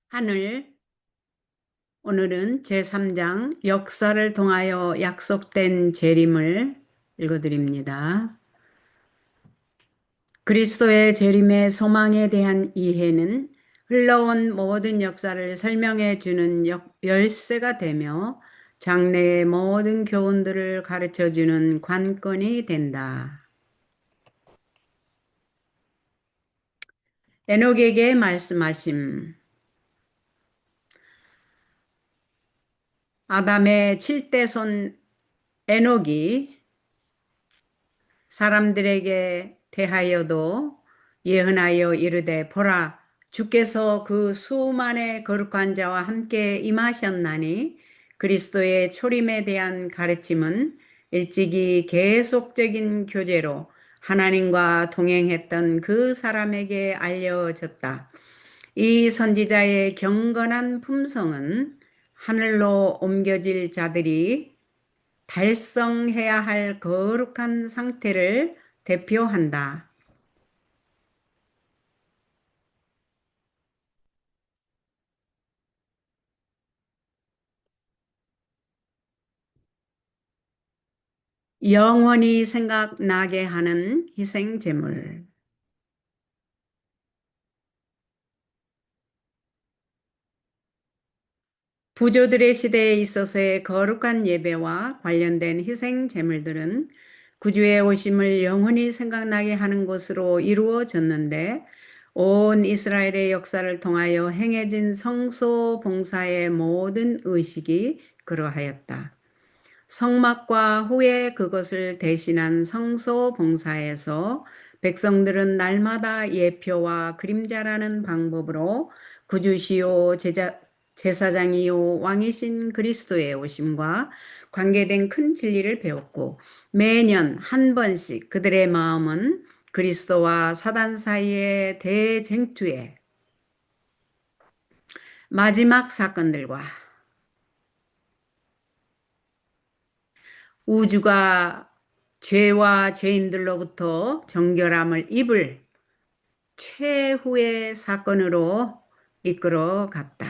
하늘, 오늘은 제3장 역사를 통하여 약속된 재림을 읽어드립니다. 그리스도의 재림의 소망에 대한 이해는 흘러온 모든 역사를 설명해 주는 열쇠가 되며 장래의 모든 교훈들을 가르쳐 주는 관건이 된다. 에녹에게 말씀하심. 아담의 7대 손 에녹이 사람들에게 대하여도 예언하여 이르되 보라 주께서 그 수만의 거룩한 자와 함께 임하셨나니 그리스도의 초림에 대한 가르침은 일찍이 계속적인 교제로 하나님과 동행했던 그 사람에게 알려졌다. 이 선지자의 경건한 품성은 하늘로 옮겨질 자들이 달성해야 할 거룩한 상태를 대표한다. 영원히 생각나게 하는 희생제물. 부조들의 시대에 있어서의 거룩한 예배와 관련된 희생제물들은 구주의 오심을 영원히 생각나게 하는 것으로 이루어졌는데 온 이스라엘의 역사를 통하여 행해진 성소 봉사의 모든 의식이 그러하였다. 성막과 후에 그것을 대신한 성소 봉사에서 백성들은 날마다 예표와 그림자라는 방법으로 구주시요 제사장이요 왕이신 그리스도의 오심과 관계된 큰 진리를 배웠고 매년 한 번씩 그들의 마음은 그리스도와 사단 사이의 대쟁투에 마지막 사건들과 우주가 죄와 죄인들로부터 정결함을 입을 최후의 사건으로 이끌어 갔다.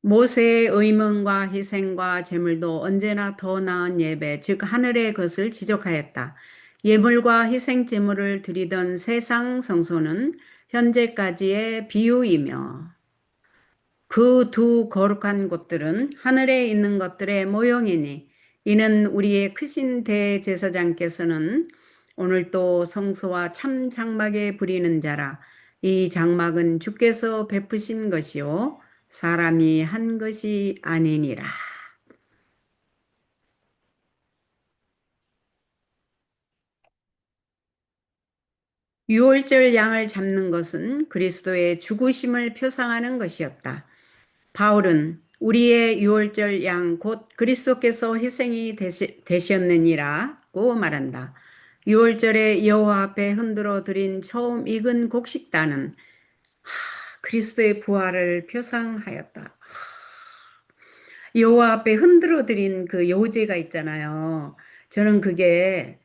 모세의 의문과 희생과 제물도 언제나 더 나은 예배, 즉 하늘의 것을 지적하였다. 예물과 희생 제물을 드리던 세상 성소는 현재까지의 비유이며 그 두 거룩한 곳들은 하늘에 있는 것들의 모형이니 이는 우리의 크신 대제사장께서는 오늘도 성소와 참 장막에 부리는 자라. 이 장막은 주께서 베푸신 것이요 사람이 한 것이 아니니라. 유월절 양을 잡는 것은 그리스도의 죽으심을 표상하는 것이었다. 바울은 우리의 유월절 양 곧 그리스도께서 희생이 되셨느니라고 말한다. 유월절에 여호와 앞에 흔들어 드린 처음 익은 곡식단은 그리스도의 부활을 표상하였다. 여호와 앞에 흔들어 드린 그 요제가 있잖아요. 저는 그게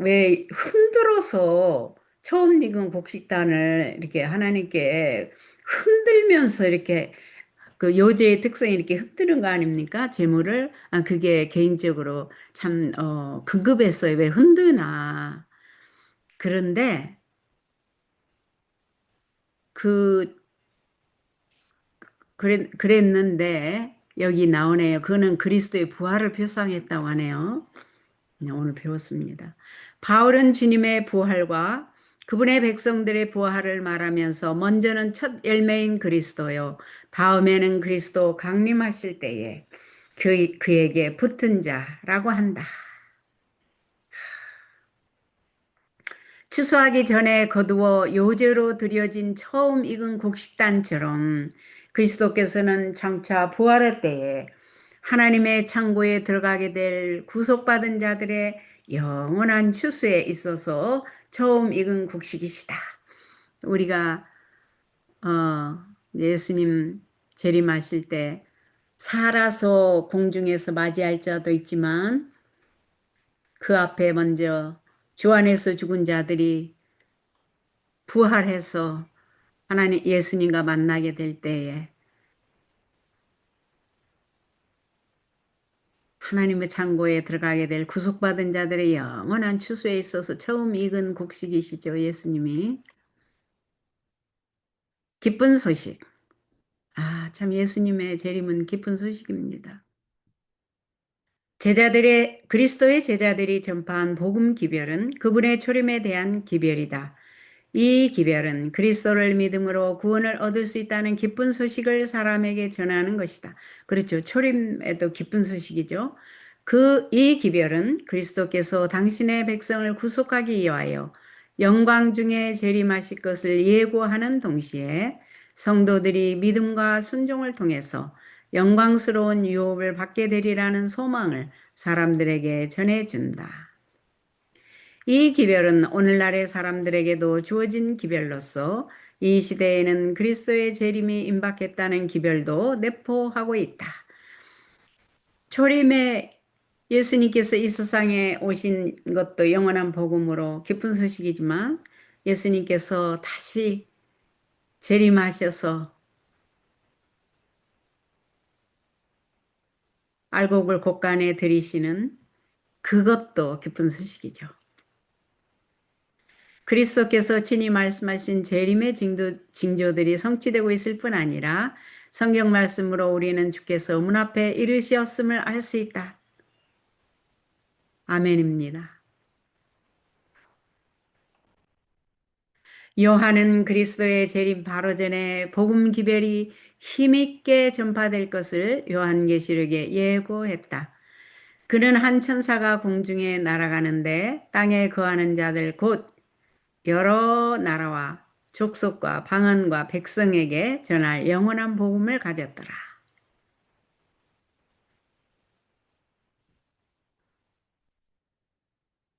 왜 흔들어서 처음 익은 곡식단을 이렇게 하나님께 흔들면서 이렇게 그 요제의 특성이 이렇게 흔드는 거 아닙니까? 재물을. 그게 개인적으로 참, 궁금했어요. 왜 흔드나. 그런데 그, 그랬는데 여기 나오네요. 그는 그리스도의 부활을 표상했다고 하네요. 네, 오늘 배웠습니다. 바울은 주님의 부활과 그분의 백성들의 부활을 말하면서 먼저는 첫 열매인 그리스도요. 다음에는 그리스도 강림하실 때에 그에게 붙은 자라고 한다. 추수하기 전에 거두어 요제로 드려진 처음 익은 곡식단처럼 그리스도께서는 장차 부활할 때에 하나님의 창고에 들어가게 될 구속받은 자들의 영원한 추수에 있어서 처음 익은 곡식이시다. 우리가 예수님 재림하실 때 살아서 공중에서 맞이할 자도 있지만 그 앞에 먼저 주 안에서 죽은 자들이 부활해서 하나님 예수님과 만나게 될 때에 하나님의 창고에 들어가게 될 구속받은 자들의 영원한 추수에 있어서 처음 익은 곡식이시죠. 예수님이. 기쁜 소식. 참 예수님의 재림은 기쁜 소식입니다. 그리스도의 제자들이 전파한 복음 기별은 그분의 초림에 대한 기별이다. 이 기별은 그리스도를 믿음으로 구원을 얻을 수 있다는 기쁜 소식을 사람에게 전하는 것이다. 그렇죠. 초림에도 기쁜 소식이죠. 이 기별은 그리스도께서 당신의 백성을 구속하기 위하여 영광 중에 재림하실 것을 예고하는 동시에 성도들이 믿음과 순종을 통해서 영광스러운 유업을 받게 되리라는 소망을 사람들에게 전해준다. 이 기별은 오늘날의 사람들에게도 주어진 기별로서 이 시대에는 그리스도의 재림이 임박했다는 기별도 내포하고 있다. 초림에 예수님께서 이 세상에 오신 것도 영원한 복음으로 기쁜 소식이지만 예수님께서 다시 재림하셔서 알곡을 곳간에 들이시는 그것도 기쁜 소식이죠. 그리스도께서 친히 말씀하신 재림의 징조들이 성취되고 있을 뿐 아니라 성경 말씀으로 우리는 주께서 문 앞에 이르셨음을 알 수 있다. 아멘입니다. 요한은 그리스도의 재림 바로 전에 복음 기별이 힘있게 전파될 것을 요한계시록에 예고했다. 그는 한 천사가 공중에 날아가는데 땅에 거하는 자들 곧 여러 나라와 족속과 방언과 백성에게 전할 영원한 복음을 가졌더라.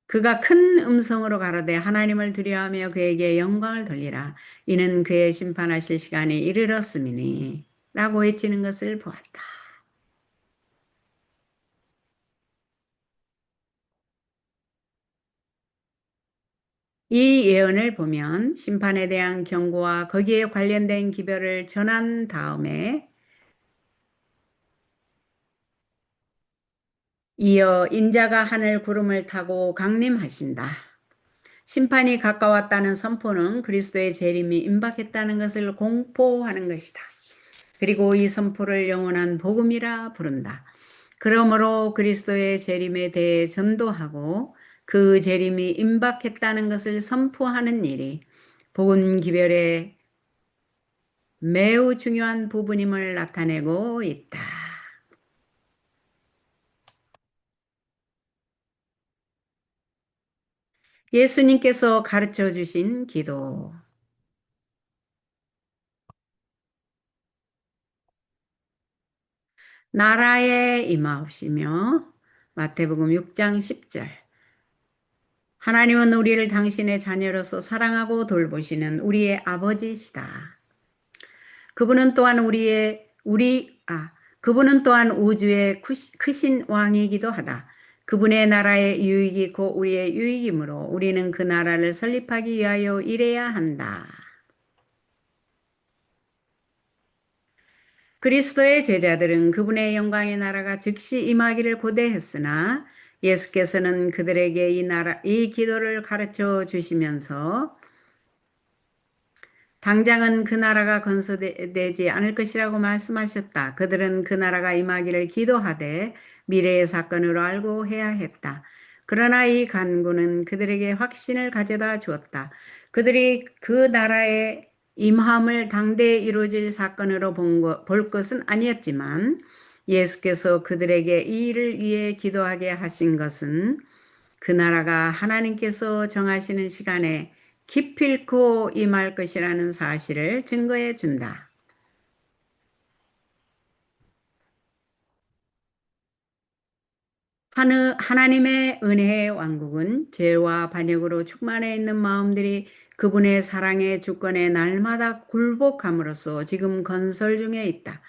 그가 큰 음성으로 가로되 하나님을 두려워하며 그에게 영광을 돌리라. 이는 그의 심판하실 시간이 이르렀음이니 라고 외치는 것을 보았다. 이 예언을 보면 심판에 대한 경고와 거기에 관련된 기별을 전한 다음에 이어 인자가 하늘 구름을 타고 강림하신다. 심판이 가까웠다는 선포는 그리스도의 재림이 임박했다는 것을 공포하는 것이다. 그리고 이 선포를 영원한 복음이라 부른다. 그러므로 그리스도의 재림에 대해 전도하고 그 재림이 임박했다는 것을 선포하는 일이 복음 기별의 매우 중요한 부분임을 나타내고 있다. 예수님께서 가르쳐 주신 기도. 나라에 임하옵시며 마태복음 6장 10절. 하나님은 우리를 당신의 자녀로서 사랑하고 돌보시는 우리의 아버지시다. 그분은 또한 그분은 또한 우주의 크신 왕이기도 하다. 그분의 나라의 유익이 곧 우리의 유익이므로 우리는 그 나라를 설립하기 위하여 일해야 한다. 그리스도의 제자들은 그분의 영광의 나라가 즉시 임하기를 고대했으나 예수께서는 그들에게 이 기도를 가르쳐 주시면서 당장은 그 나라가 건설되지 않을 것이라고 말씀하셨다. 그들은 그 나라가 임하기를 기도하되 미래의 사건으로 알고 해야 했다. 그러나 이 간구는 그들에게 확신을 가져다 주었다. 그들이 그 나라의 임함을 당대에 이루어질 사건으로 볼 것은 아니었지만 예수께서 그들에게 이 일을 위해 기도하게 하신 것은 그 나라가 하나님께서 정하시는 시간에 기필코 임할 것이라는 사실을 증거해 준다. 하나님의 은혜의 왕국은 죄와 반역으로 충만해 있는 마음들이 그분의 사랑의 주권에 날마다 굴복함으로써 지금 건설 중에 있다.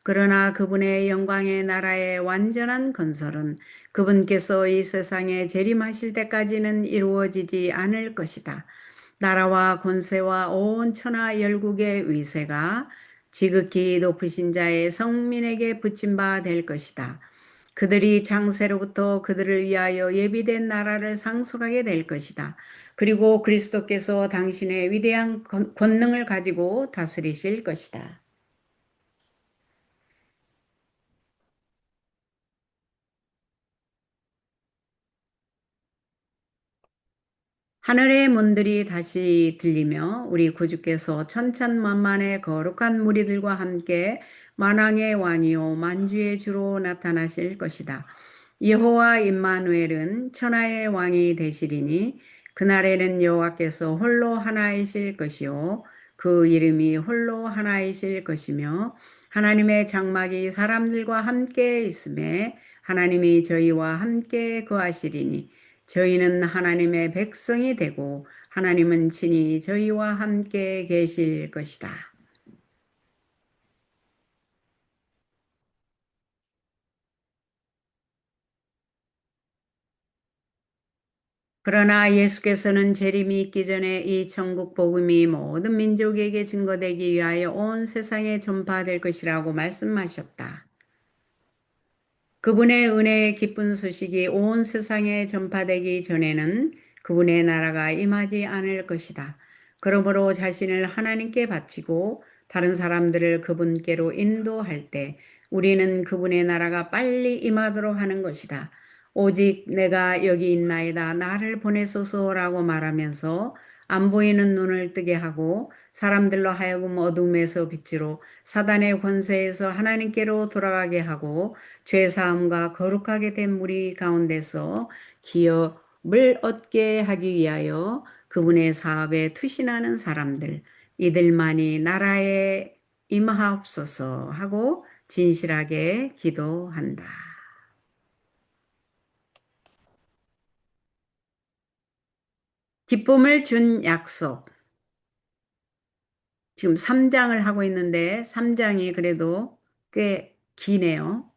그러나 그분의 영광의 나라의 완전한 건설은 그분께서 이 세상에 재림하실 때까지는 이루어지지 않을 것이다. 나라와 권세와 온 천하 열국의 위세가 지극히 높으신 자의 성민에게 붙임 바 될 것이다. 그들이 장세로부터 그들을 위하여 예비된 나라를 상속하게 될 것이다. 그리고 그리스도께서 당신의 위대한 권능을 가지고 다스리실 것이다. 하늘의 문들이 다시 들리며 우리 구주께서 천천만만의 거룩한 무리들과 함께 만왕의 왕이요 만주의 주로 나타나실 것이다. 여호와 임마누엘은 천하의 왕이 되시리니 그날에는 여호와께서 홀로 하나이실 것이요 그 이름이 홀로 하나이실 것이며 하나님의 장막이 사람들과 함께 있음에 하나님이 저희와 함께 거하시리니 저희는 하나님의 백성이 되고 하나님은 친히 저희와 함께 계실 것이다. 그러나 예수께서는 재림이 있기 전에 이 천국 복음이 모든 민족에게 증거되기 위하여 온 세상에 전파될 것이라고 말씀하셨다. 그분의 은혜의 기쁜 소식이 온 세상에 전파되기 전에는 그분의 나라가 임하지 않을 것이다. 그러므로 자신을 하나님께 바치고 다른 사람들을 그분께로 인도할 때 우리는 그분의 나라가 빨리 임하도록 하는 것이다. 오직 내가 여기 있나이다. 나를 보내소서라고 말하면서 안 보이는 눈을 뜨게 하고 사람들로 하여금 어둠에서 빛으로 사단의 권세에서 하나님께로 돌아가게 하고 죄사함과 거룩하게 된 무리 가운데서 기업을 얻게 하기 위하여 그분의 사업에 투신하는 사람들, 이들만이 나라에 임하옵소서 하고 진실하게 기도한다. 기쁨을 준 약속. 지금 3장을 하고 있는데 3장이 그래도 꽤 기네요.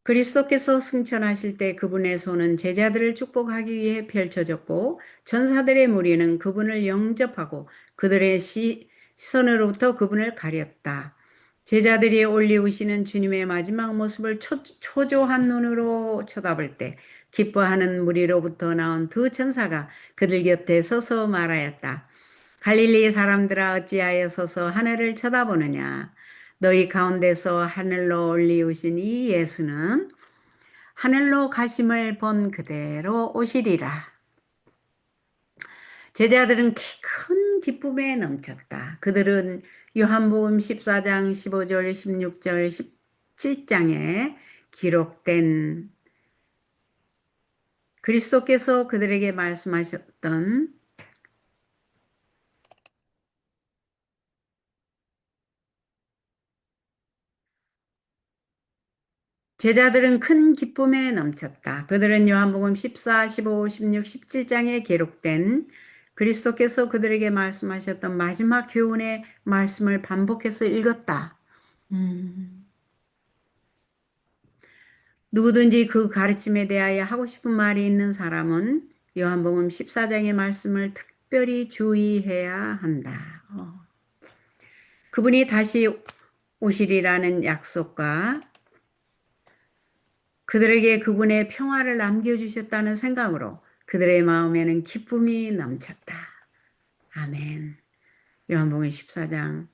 그리스도께서 승천하실 때 그분의 손은 제자들을 축복하기 위해 펼쳐졌고 전사들의 무리는 그분을 영접하고 그들의 시선으로부터 그분을 가렸다. 제자들이 올리우시는 주님의 마지막 모습을 초조한 눈으로 쳐다볼 때 기뻐하는 무리로부터 나온 두 천사가 그들 곁에 서서 말하였다. 갈릴리 사람들아 어찌하여 서서 하늘을 쳐다보느냐. 너희 가운데서 하늘로 올리우신 이 예수는 하늘로 가심을 본 그대로 오시리라. 제자들은 큰 기쁨에 넘쳤다. 그들은 요한복음 14장 15절 16절 17장에 기록된 그리스도께서 그들에게 말씀하셨던 제자들은 큰 기쁨에 넘쳤다. 그들은 요한복음 14, 15, 16, 17장에 기록된 그리스도께서 그들에게 말씀하셨던 마지막 교훈의 말씀을 반복해서 읽었다. 누구든지 그 가르침에 대하여 하고 싶은 말이 있는 사람은 요한복음 14장의 말씀을 특별히 주의해야 한다. 그분이 다시 오시리라는 약속과 그들에게 그분의 평화를 남겨주셨다는 생각으로 그들의 마음에는 기쁨이 넘쳤다. 아멘. 요한복음 14장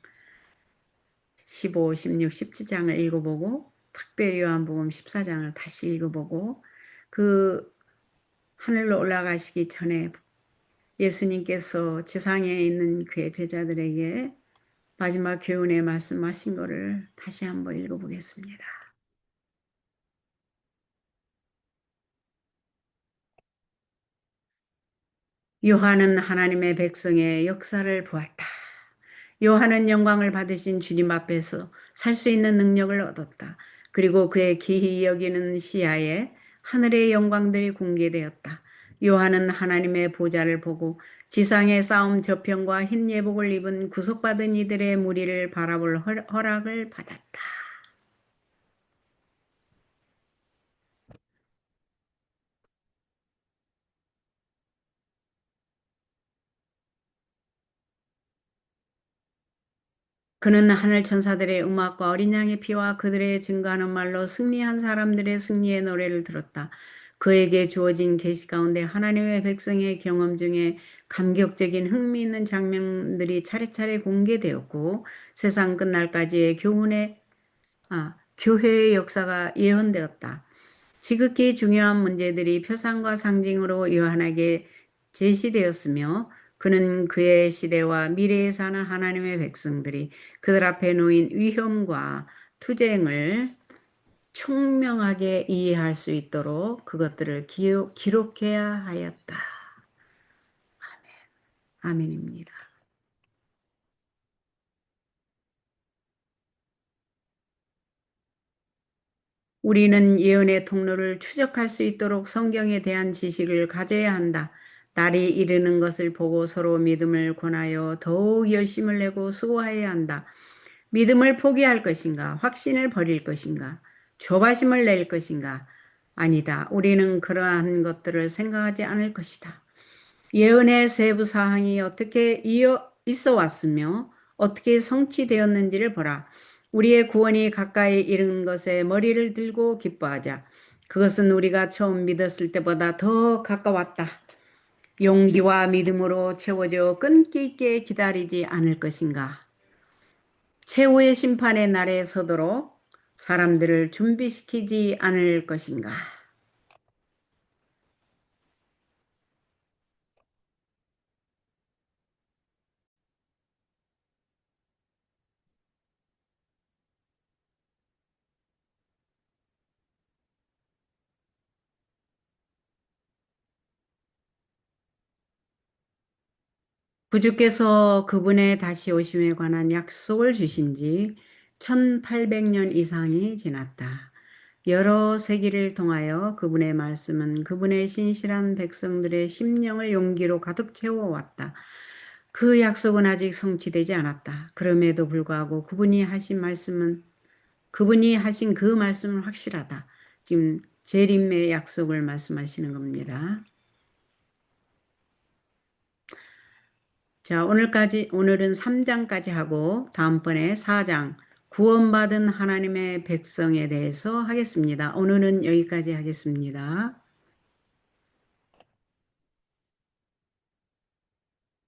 15, 16, 17장을 읽어보고 특별히 요한복음 14장을 다시 읽어보고 그 하늘로 올라가시기 전에 예수님께서 지상에 있는 그의 제자들에게 마지막 교훈에 말씀하신 것을 다시 한번 읽어보겠습니다. 요한은 하나님의 백성의 역사를 보았다. 요한은 영광을 받으신 주님 앞에서 살 수 있는 능력을 얻었다. 그리고 그의 기히 여기는 시야에 하늘의 영광들이 공개되었다. 요한은 하나님의 보좌를 보고 지상의 싸움 저편과 흰 예복을 입은 구속받은 이들의 무리를 바라볼 허락을 받았다. 그는 하늘 천사들의 음악과 어린 양의 피와 그들의 증거하는 말로 승리한 사람들의 승리의 노래를 들었다. 그에게 주어진 계시 가운데 하나님의 백성의 경험 중에 감격적인 흥미있는 장면들이 차례차례 공개되었고 세상 끝날까지의 교회의 역사가 예언되었다. 지극히 중요한 문제들이 표상과 상징으로 요한에게 제시되었으며 그는 그의 시대와 미래에 사는 하나님의 백성들이 그들 앞에 놓인 위험과 투쟁을 총명하게 이해할 수 있도록 그것들을 기록해야 하였다. 아멘입니다. 우리는 예언의 통로를 추적할 수 있도록 성경에 대한 지식을 가져야 한다. 날이 이르는 것을 보고 서로 믿음을 권하여 더욱 열심을 내고 수고해야 한다. 믿음을 포기할 것인가? 확신을 버릴 것인가? 조바심을 낼 것인가? 아니다. 우리는 그러한 것들을 생각하지 않을 것이다. 예언의 세부 사항이 어떻게 있어 왔으며 어떻게 성취되었는지를 보라. 우리의 구원이 가까이 이른 것에 머리를 들고 기뻐하자. 그것은 우리가 처음 믿었을 때보다 더 가까웠다. 용기와 믿음으로 채워져 끈기 있게 기다리지 않을 것인가. 최후의 심판의 날에 서도록 사람들을 준비시키지 않을 것인가. 구주께서 그분의 다시 오심에 관한 약속을 주신 지 1800년 이상이 지났다. 여러 세기를 통하여 그분의 말씀은 그분의 신실한 백성들의 심령을 용기로 가득 채워왔다. 그 약속은 아직 성취되지 않았다. 그럼에도 불구하고 그분이 하신 그 말씀은 확실하다. 지금 재림의 약속을 말씀하시는 겁니다. 자, 오늘은 3장까지 하고 다음번에 4장, 구원받은 하나님의 백성에 대해서 하겠습니다. 오늘은 여기까지 하겠습니다.